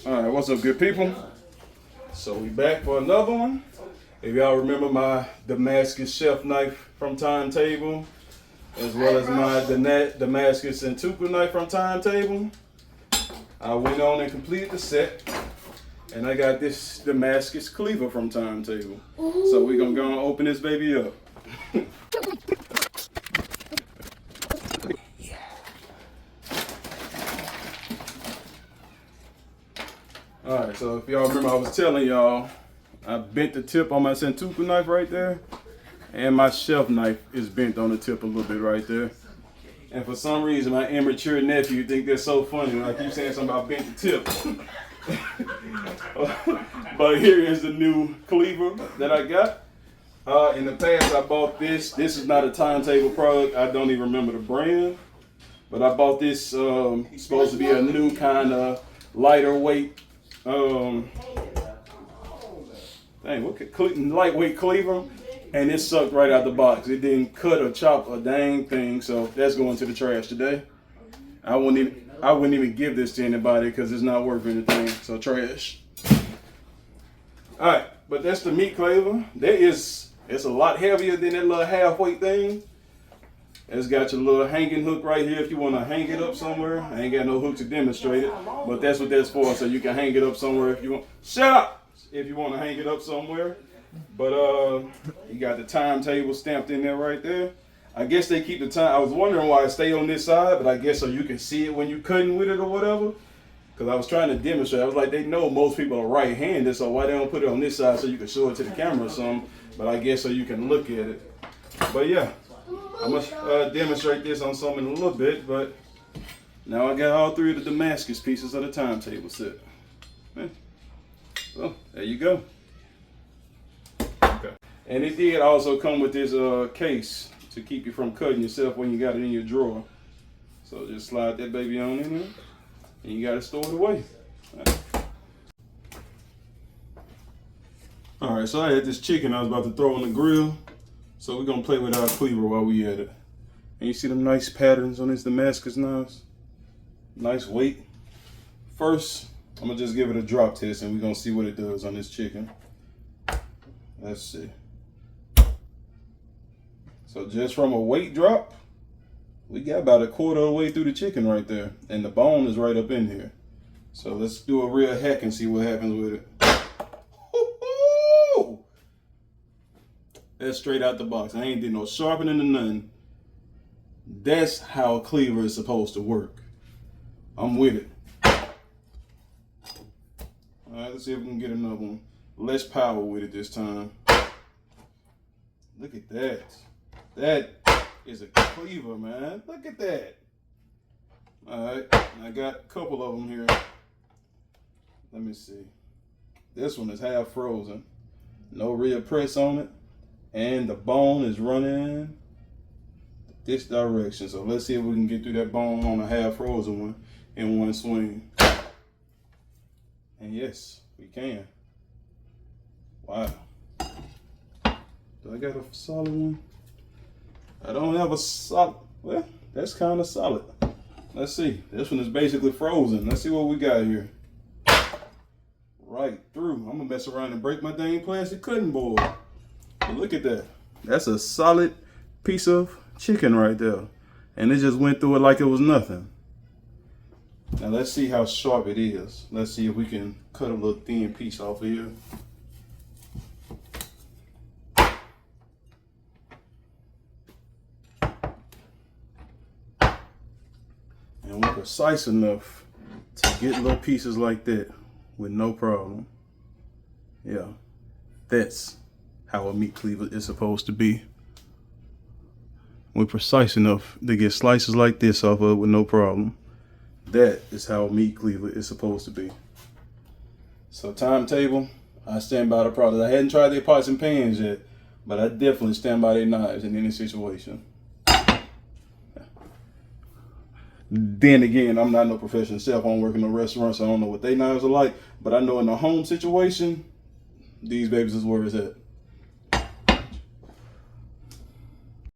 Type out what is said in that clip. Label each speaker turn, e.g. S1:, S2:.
S1: Alright, what's up, good people? So we back for another one. If y'all remember my Damascus chef knife from Thyme Table, as well as my Damascus and Tuku knife from Thyme Table, I went on and completed the set. And I got this Damascus cleaver from Thyme Table. Ooh. So we're gonna go and open this baby up. Alright, so if y'all remember, I was telling y'all, I bent the tip on my Sentuku knife right there, and my chef knife is bent on the tip a little bit right there. And for some reason, my immature nephew think that's so funny when I keep saying something about bent the tip. But here is the new cleaver that I got. In the past, I bought this. This is not a Thyme Table product. I don't even remember the brand. But I bought this, it's supposed to be a new kind of lighter weight, lightweight cleaver, and it sucked right out the box. It didn't cut or chop a dang thing, so that's going to the trash today. I wouldn't even give this to anybody because it's not worth anything, so trash. All right, but that's the meat cleaver. It's a lot heavier than that little half-weight thing. It's got your little hanging hook right here if you want to hang it up somewhere. I ain't got no hook to demonstrate it, but that's what that's for, so you can hang it up somewhere if you want. Shut up! If you want to hang it up somewhere. But you got the Thyme Table stamped in there right there. I guess they keep the time. I was wondering why it stayed on this side, but I guess so you can see it when you're cutting with it or whatever. Because I was trying to demonstrate. I was like, they know most people are right-handed, so why they don't put it on this side so you can show it to the camera or something. But I guess so you can look at it. But yeah, I'm going to demonstrate this on something in a little bit. But now I got all three of the Damascus pieces of the Thyme Table set. So there you go. Okay. And it did also come with this case to keep you from cutting yourself when you got it in your drawer. So just slide that baby on in there, and you got to store it away. All right, so I had this chicken I was about to throw on the grill. So we're gonna play with our cleaver while we at it. And you see them nice patterns on this Damascus knives? Nice weight. First, I'm gonna just give it a drop test and we're gonna see what it does on this chicken. Let's see. So just from a weight drop, we got about a quarter of the way through the chicken right there. And the bone is right up in here. So let's do a real hack and see what happens with it. That's straight out the box. I ain't did no sharpening or nothing. That's how a cleaver is supposed to work. I'm with it. All right, let's see if we can get another one. Less power with it this time. Look at that. That is a cleaver, man. Look at that. All right, I got a couple of them here. Let me see. This one is half frozen. No real press on it. And the bone is running this direction. So let's see if we can get through that bone on a half frozen one in one swing. And yes, we can. Wow. Do I got a solid one? I don't have a solid. Well, that's kind of solid. Let's see. This one is basically frozen. Let's see what we got here. Right through. I'm gonna mess around and break my dang plastic cutting board. But look at that. That's a solid piece of chicken right there. And it just went through it like it was nothing. Now let's see how sharp it is. Let's see if we can cut a little thin piece off of here. And we're precise enough to get little pieces like that with no problem. Yeah, that's how a meat cleaver is supposed to be. We're precise enough to get slices like this off of it with no problem. That is how a meat cleaver is supposed to be. So Thyme Table, I stand by the product. I hadn't tried their pots and pans yet, but I definitely stand by their knives in any situation. Then again, I'm not no professional chef. I don't work in no restaurant, so I don't know what their knives are like. But I know in a home situation, these babies is where it's at.